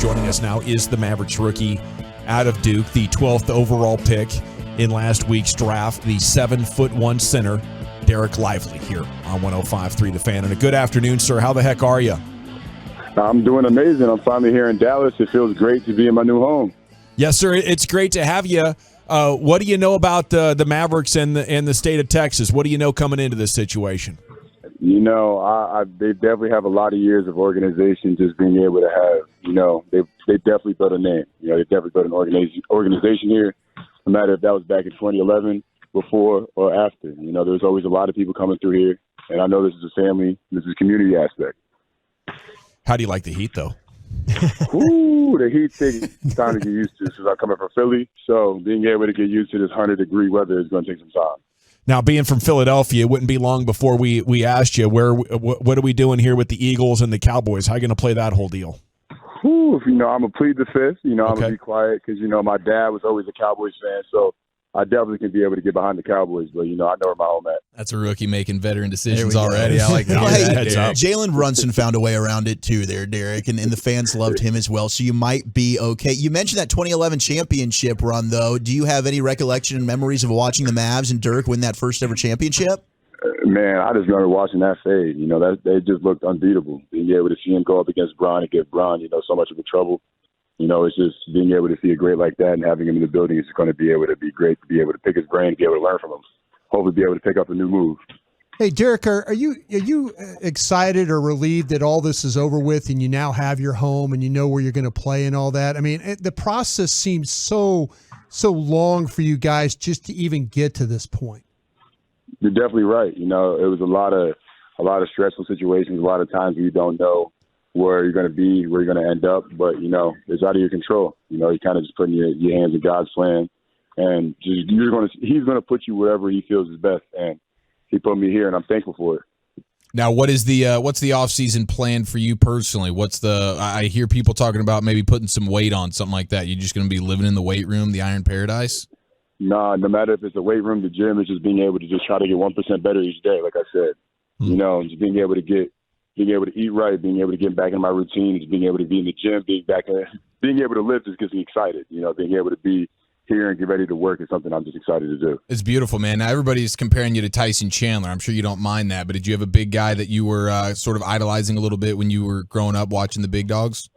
Joining us now is the Mavericks rookie out of Duke, the 12th overall pick in last week's draft, the 7'1" center, Dereck Lively, here on 105.3 The Fan. And a good afternoon, sir. How the heck are you? I'm doing amazing. I'm finally here in Dallas. It feels great to be in my new home. Yes, sir. It's great to have you. What do you know about the Mavericks and the state of Texas? What do you know coming into this situation? You know, they definitely have a lot of years of organization, just being able to have, you know, they definitely built a name. You know, they definitely built an organization here, no matter if that was back in 2011, before or after. You know, there's always a lot of people coming through here, and I know this is a family, this is a community aspect. How do you like the heat, though? Ooh, the heat takes time to get used to since I'm coming from Philly. So being able to get used to this 100-degree weather is going to take some time. Now, being from Philadelphia, it wouldn't be long before we asked you, what are we doing here with the Eagles and the Cowboys? How are you going to play that whole deal? Ooh, you know, I'm going to plead the fifth. You know, I'm okay. going to be quiet because, you know, my dad was always a Cowboys fan, so I definitely can be able to get behind the Cowboys, but, you know, I know where my home at. That's a rookie making veteran decisions already. I like that. Well, hey, Jalen Brunson found a way around it too there, Dereck, and the fans loved him as well, so you might be okay. You mentioned that 2011 championship run, though. Do you have any recollection and memories of watching the Mavs and Dirk win that first ever championship? Man, I just remember watching that fade. You know, they just looked unbeatable. Being able to see him go up against Bron and get Bron, you know, so much of the trouble. You know, it's just being able to see a great like that and having him in the building is going to be able to be great to be able to pick his brain, to be able to learn from him. Hopefully be able to pick up a new move. Hey, Dereck, are you excited or relieved that all this is over with and you now have your home and you know where you're going to play and all that? I mean, the process seems so long for you guys just to even get to this point. You're definitely right. You know, it was a lot of stressful situations, a lot of times where you don't know where you're going to be, where you're going to end up. But, you know, it's out of your control. You know, you're kind of just putting your hands in God's plan. And he's going to put you wherever he feels is best. And he put me here, and I'm thankful for it. Now, what's the offseason plan for you personally? I hear people talking about maybe putting some weight on, something like that. You're just going to be living in the weight room, the Iron Paradise? Nah, no matter if it's the weight room, the gym, it's just being able to just try to get 1% better each day, like I said. You know, just being able to eat right, being able to get back in my routine, just being able to be in the gym, being able to live just gets me excited. You know, being able to be here and get ready to work is something I'm just excited to do. It's beautiful, man. Now, everybody's comparing you to Tyson Chandler. I'm sure you don't mind that, but did you have a big guy that you were sort of idolizing a little bit when you were growing up watching the big dogs?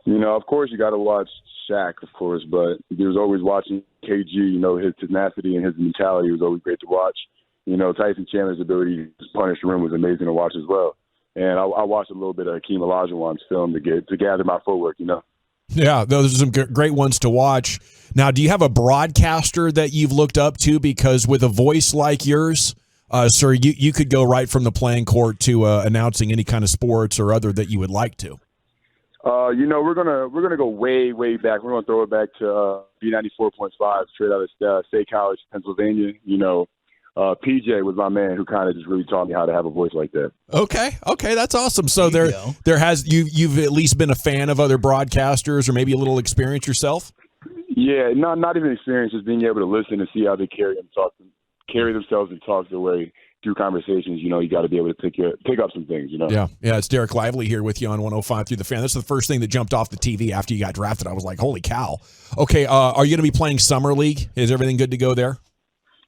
You know, of course you got to watch Shaq, of course, but he was always watching KG. You know, his tenacity and his mentality was always great to watch. You know, Tyson Chandler's ability to punish the rim was amazing to watch as well. And I watched a little bit of Hakeem Olajuwon's film to gather my footwork, you know. Yeah, those are some great ones to watch. Now, do you have a broadcaster that you've looked up to? Because with a voice like yours, sir, you could go right from the playing court to announcing any kind of sports or other that you would like to. You know, we're gonna go way back. We're gonna throw it back to B94.5, straight out of State College, Pennsylvania. You know. PJ was my man who kind of just really taught me how to have a voice like that. Okay, that's awesome. So you've at least been a fan of other broadcasters or maybe a little experience yourself? Yeah, not even experience, just being able to listen and see how they carry themselves and talk their way through conversations. You know, you got to be able to pick up some things, you know. Yeah, it's Dereck Lively here with you on 105 The Fan. This is the first thing that jumped off the TV after you got drafted. I was like, holy cow. Okay, are you going to be playing Summer League? Is everything good to go there?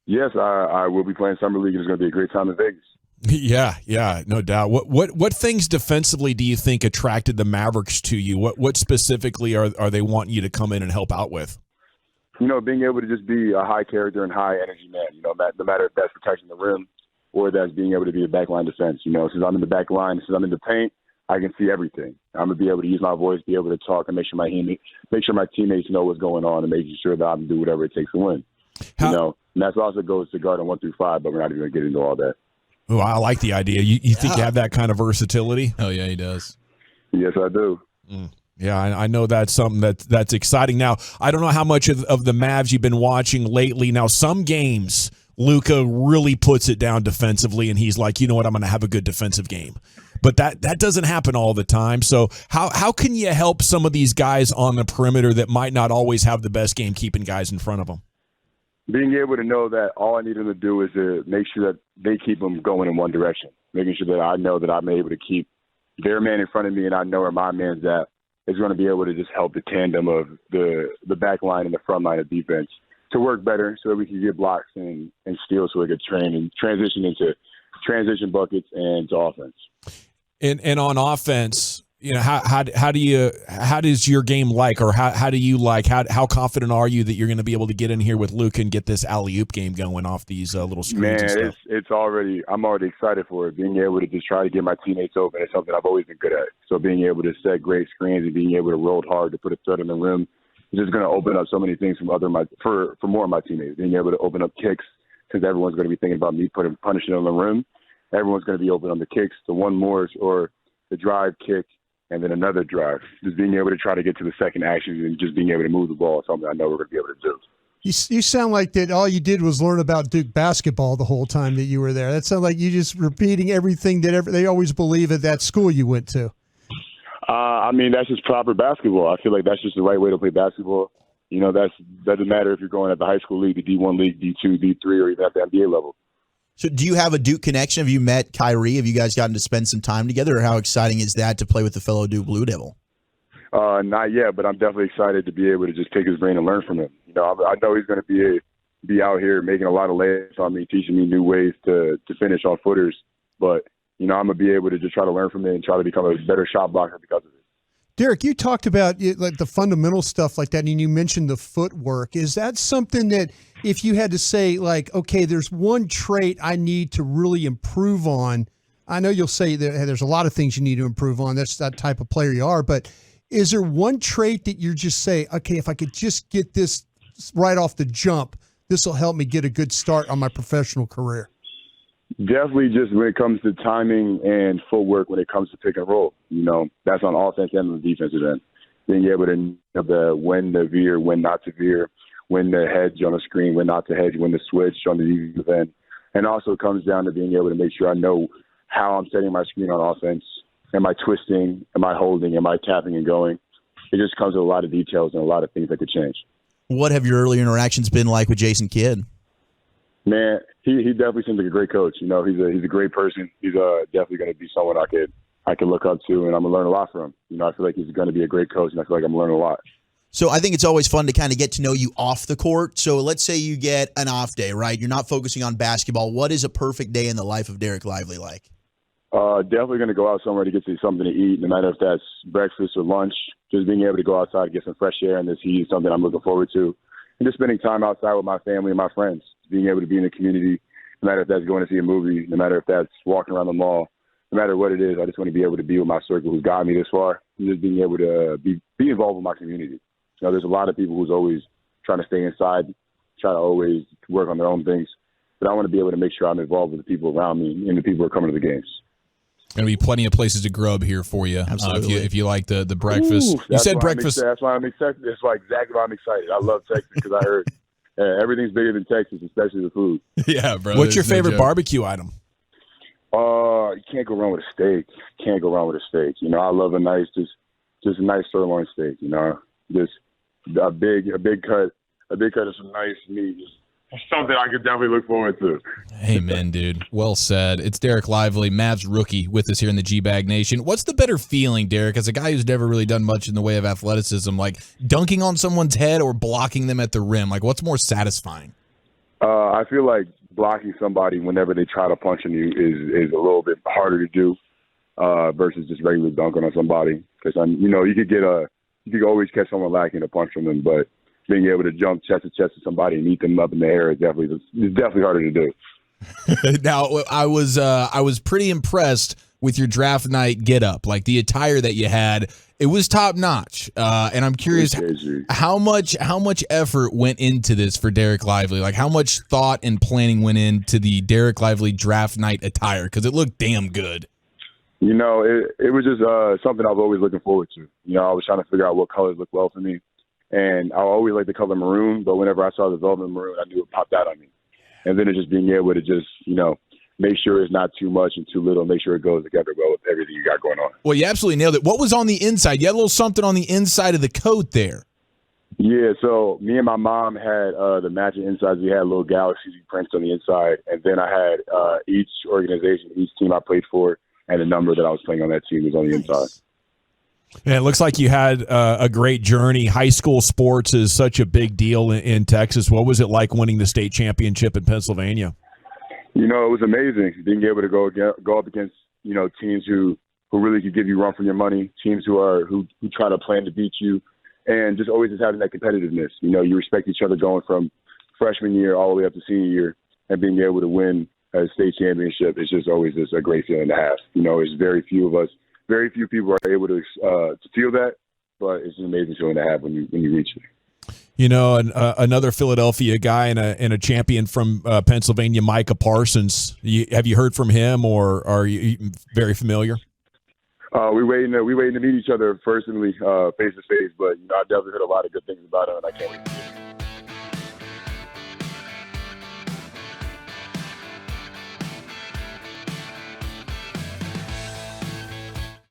Yes, I will be playing Summer League. It's going to be a great time in Vegas. Yeah, no doubt. What things defensively do you think attracted the Mavericks to you? What specifically are they wanting you to come in and help out with? You know, being able to just be a high character and high energy man. You know, no matter if that's protecting the rim or that's being able to be a backline defense. You know, since I'm in the back line, since I'm in the paint, I can see everything. I'm gonna be able to use my voice, be able to talk, and make sure my teammates know what's going on, and making sure that I can do whatever it takes to win. You know, and that also goes to guarding 1 through 5, but we're not even going to get into all that. Oh, I like the idea. You think you have that kind of versatility? Oh, yeah, he does. Yes, I do. Yeah, I know that's something that's exciting. Now, I don't know how much of the Mavs you've been watching lately. Now, some games, Luka really puts it down defensively, and he's like, you know what, I'm going to have a good defensive game. But that doesn't happen all the time. So how can you help some of these guys on the perimeter that might not always have the best game keeping guys in front of them? Being able to know that all I need them to do is to make sure that they keep them going in one direction, making sure that I know that I'm able to keep their man in front of me and I know where my man's at. is going to be able to just help the tandem of the back line and the front line of defense to work better so that we can get blocks and steals so we could transition into transition buckets and to offense. And on offense, you know, how does your game like, or how do you like, how confident are you that you're going to be able to get in here with Luka and get this alley-oop game going off these little screens? Man, I'm already excited for it. Being able to just try to get my teammates open is something I've always been good at. So being able to set great screens and being able to roll hard to put a threat in the rim is just going to open up so many things for more of my teammates. Being able to open up kicks, because everyone's going to be thinking about me punishing on the rim. Everyone's going to be open on the kicks, the one more or the drive kick, and then another drive. Just being able to try to get to the second action and just being able to move the ball is something I know we're going to be able to do. You sound like that all you did was learn about Duke basketball the whole time that you were there. That sounds like you just repeating everything that they always believe at that school you went to. I mean, that's just proper basketball. I feel like that's just the right way to play basketball. You know, doesn't matter if you're going at the high school league, the D1 league, D2, D3, or even at the NBA level. So do you have a Duke connection? Have you met Kyrie? Have you guys gotten to spend some time together, or how exciting is that to play with the fellow Duke Blue Devil? Not yet, but I'm definitely excited to be able to just pick his brain and learn from him. You know, I know he's going to be out here making a lot of layups on me, teaching me new ways to finish on footers. But, you know, I'm going to be able to just try to learn from it and try to become a better shot blocker because of it. Dereck, you talked about like the fundamental stuff like that, and you mentioned the footwork. Is that something that if you had to say, like, okay, there's one trait I need to really improve on? I know you'll say that hey, there's a lot of things you need to improve on. That's that type of player you are. But is there one trait that you just say, okay, if I could just get this right off the jump, this will help me get a good start on my professional career? Definitely just when it comes to timing and footwork when it comes to pick and roll. You know, that's on offense and on the defensive end. Being able to know when to veer, when not to veer, when to hedge on a screen, when not to hedge, when to switch on the defensive end. And also it comes down to being able to make sure I know how I'm setting my screen on offense. Am I twisting? Am I holding? Am I tapping and going? It just comes with a lot of details and a lot of things that could change. What have your early interactions been like with Jason Kidd? Man, he definitely seems like a great coach. You know, he's a great person. He's definitely going to be someone I could look up to, and I'm going to learn a lot from him. You know, I feel like he's going to be a great coach, and I feel like I'm learning a lot. So I think it's always fun to kind of get to know you off the court. So let's say you get an off day, right? You're not focusing on basketball. What is a perfect day in the life of Dereck Lively like? Definitely going to go out somewhere to get something to eat, no matter if that's breakfast or lunch. Just being able to go outside and get some fresh air in this heat is something I'm looking forward to. And just spending time outside with my family and my friends, being able to be in the community, no matter if that's going to see a movie, no matter if that's walking around the mall, no matter what it is, I just want to be able to be with my circle who's got me this far, and just being able to be involved with my community. You know, there's a lot of people who's always trying to stay inside, try to always work on their own things, but I want to be able to make sure I'm involved with the people around me and the people who are coming to the games. Going to be plenty of places to grub here for you. Absolutely. If you like the breakfast. You said breakfast. That's why I'm excited. That's why exactly why I'm excited. I love Texas because I heard everything's bigger than Texas, especially the food. Yeah, bro. What's your favorite barbecue item? You can't go wrong with a steak. Can't go wrong with a steak. You know, I love a nice, just a nice sirloin steak. You know, just a big cut of some nice meat. Something I could definitely look forward to. Amen, dude. Well said. It's Dereck Lively, Mavs rookie, with us here in the GBag Nation. What's the better feeling, Dereck, as a guy who's never really done much in the way of athleticism, like dunking on someone's head or blocking them at the rim? Like, what's more satisfying? I feel like blocking somebody whenever they try to punch on you is a little bit harder to do versus just regular dunking on somebody. Because you know, you could always catch someone lacking a punch from them, but being able to jump chest to chest to somebody and eat them up in the air is definitely harder to do. Now, I was pretty impressed with your draft night get up, like the attire that you had. It was top notch, and I'm curious how much effort went into this for Dereck Lively. Like how much thought and planning went into the Dereck Lively draft night attire, because it looked damn good. You know, it was just something I was always looking forward to. You know, I was trying to figure out what colors look well for me. And I always liked the color maroon, but whenever I saw the velvet maroon, I knew it popped out on me. And then it's just being able to just, you know, make sure it's not too much and too little, make sure it goes together well with everything you got going on. Well, you absolutely nailed it. What was on the inside? You had a little something on the inside of the coat there. Yeah, so me and my mom had the matching insides. We had little galaxies prints on the inside. And then I had each organization, each team I played for, and the number that I was playing on that team was on the inside. And it looks like you had a great journey. High school sports is such a big deal in Texas. What was it like winning the state championship in Pennsylvania? You know, it was amazing being able to go up against, you know, teams who really could give you run for your money, teams who try to plan to beat you, and just always just having that competitiveness. You know, you respect each other going from freshman year all the way up to senior year, and being able to win a state championship is just always just a great feeling to have. You know, it's very few people are able to feel that, but it's an amazing feeling to have when you reach it. You know, another Philadelphia guy and a champion from Pennsylvania, Micah Parsons. Have you heard from him, or are you very familiar? We're waiting to meet each other personally, face to face. But you know, I've definitely heard a lot of good things about him, and I can't wait to meet him.